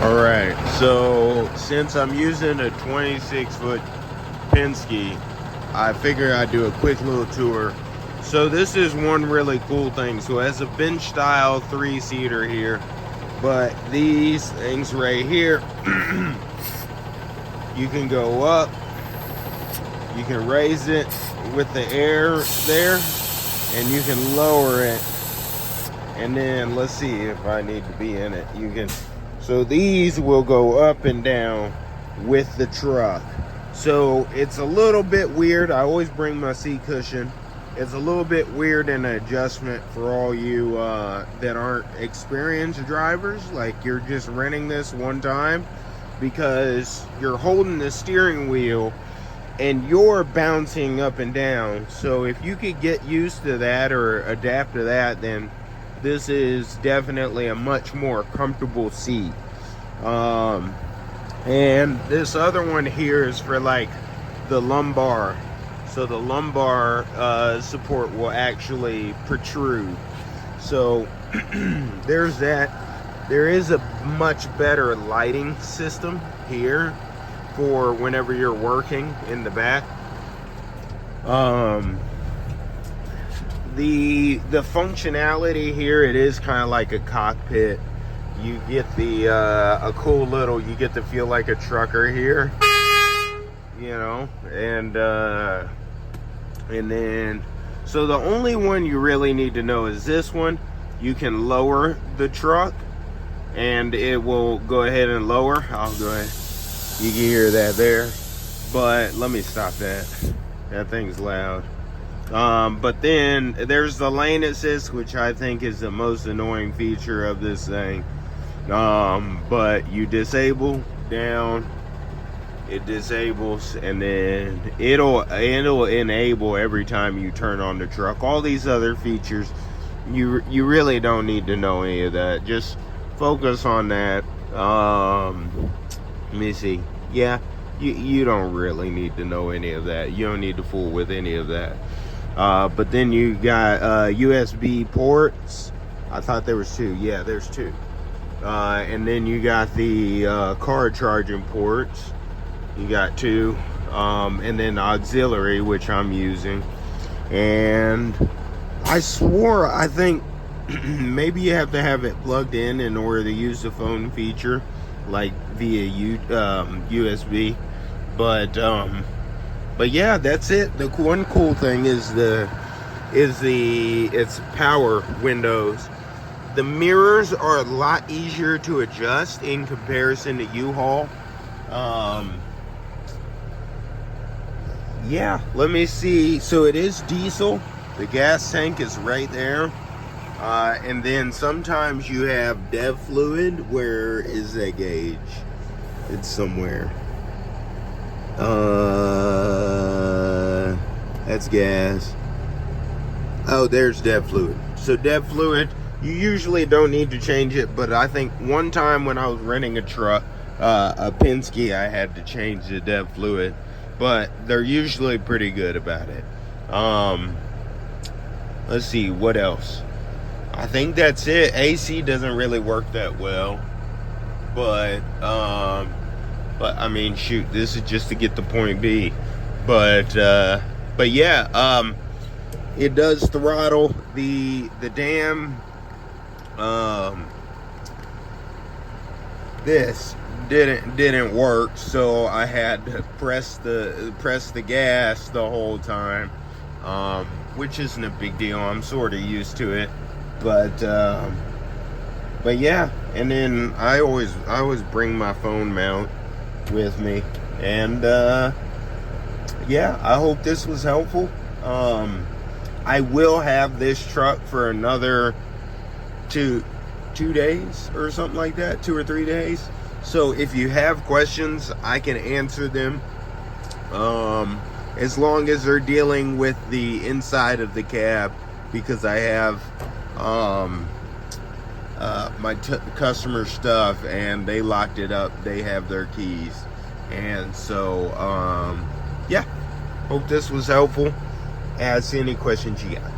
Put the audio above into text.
Alright, so since I'm using a 26-foot Penske, I figured I'd do a quick little tour. So this is one really cool thing. So it has a bench style 3-seater here, but these things right here, you can go up, you can raise it with the air there, and you can lower it. And then let's see if I need to be in it. You can, so these will go up and down with the truck. So it's a little bit weird. I always bring my seat cushion. It's a little bit weird in an adjustment for all you that aren't experienced drivers. Like you're just renting this one time, because you're holding the steering wheel and you're bouncing up and down. So if you could get used to that or adapt to that, then this is definitely a much more comfortable seat. And this other one here is for like the lumbar. So the lumbar support will actually protrude. So there's that. There is a much better lighting system here for whenever you're working in the back. The functionality here, it is kind of like a cockpit. You get the a cool little, you get to feel like a trucker here, you know, and then so the only one you really need to know is this one. You can lower the truck and it will go ahead and lower. I'll go ahead, you can hear that there, but let me stop that. That thing's loud. But then there's the lane assist, which I think is the most annoying feature of this thing. But you disable down, it disables, and then it'll enable every time you turn on the truck. All these other features, you really don't need to know any of that. Just focus on that. Let me see. Yeah, you don't really need to know any of that. You don't need to fool with any of that. But then you got USB ports. I thought there was 2. Yeah, there's 2. And then you got the car charging ports. You got 2. And then auxiliary, which I'm using. And I swore, I think maybe you have to have it plugged in order to use the phone feature, like via USB. But yeah, that's it. The one cool thing is its power windows. The mirrors are a lot easier to adjust in comparison to U-Haul. Yeah, let me see. So it is diesel. The gas tank is right there. And then sometimes you have dev fluid. Where is that gauge? It's somewhere. That's gas. Oh, there's dev fluid. So dev fluid, you usually don't need to change it, but I think one time when I was renting a truck, a Penske, I had to change the dev fluid, but they're usually pretty good about it. Let's see, what else? I think that's it. AC doesn't really work that well, but I mean, shoot, this is just to get to point B. But yeah, it does throttle. The damn this didn't work, so I had to press the gas the whole time, which isn't a big deal. I'm sort of used to it, but yeah. And then I always bring my phone mount with me, and yeah, I hope this was helpful. I will have this truck for another two days or something like that, 2 or 3 days. So if you have questions, I can answer them, as long as they're dealing with the inside of the cab, because I have my customer stuff and they locked it up. They have their keys, and so yeah, hope this was helpful. Ask any questions you got.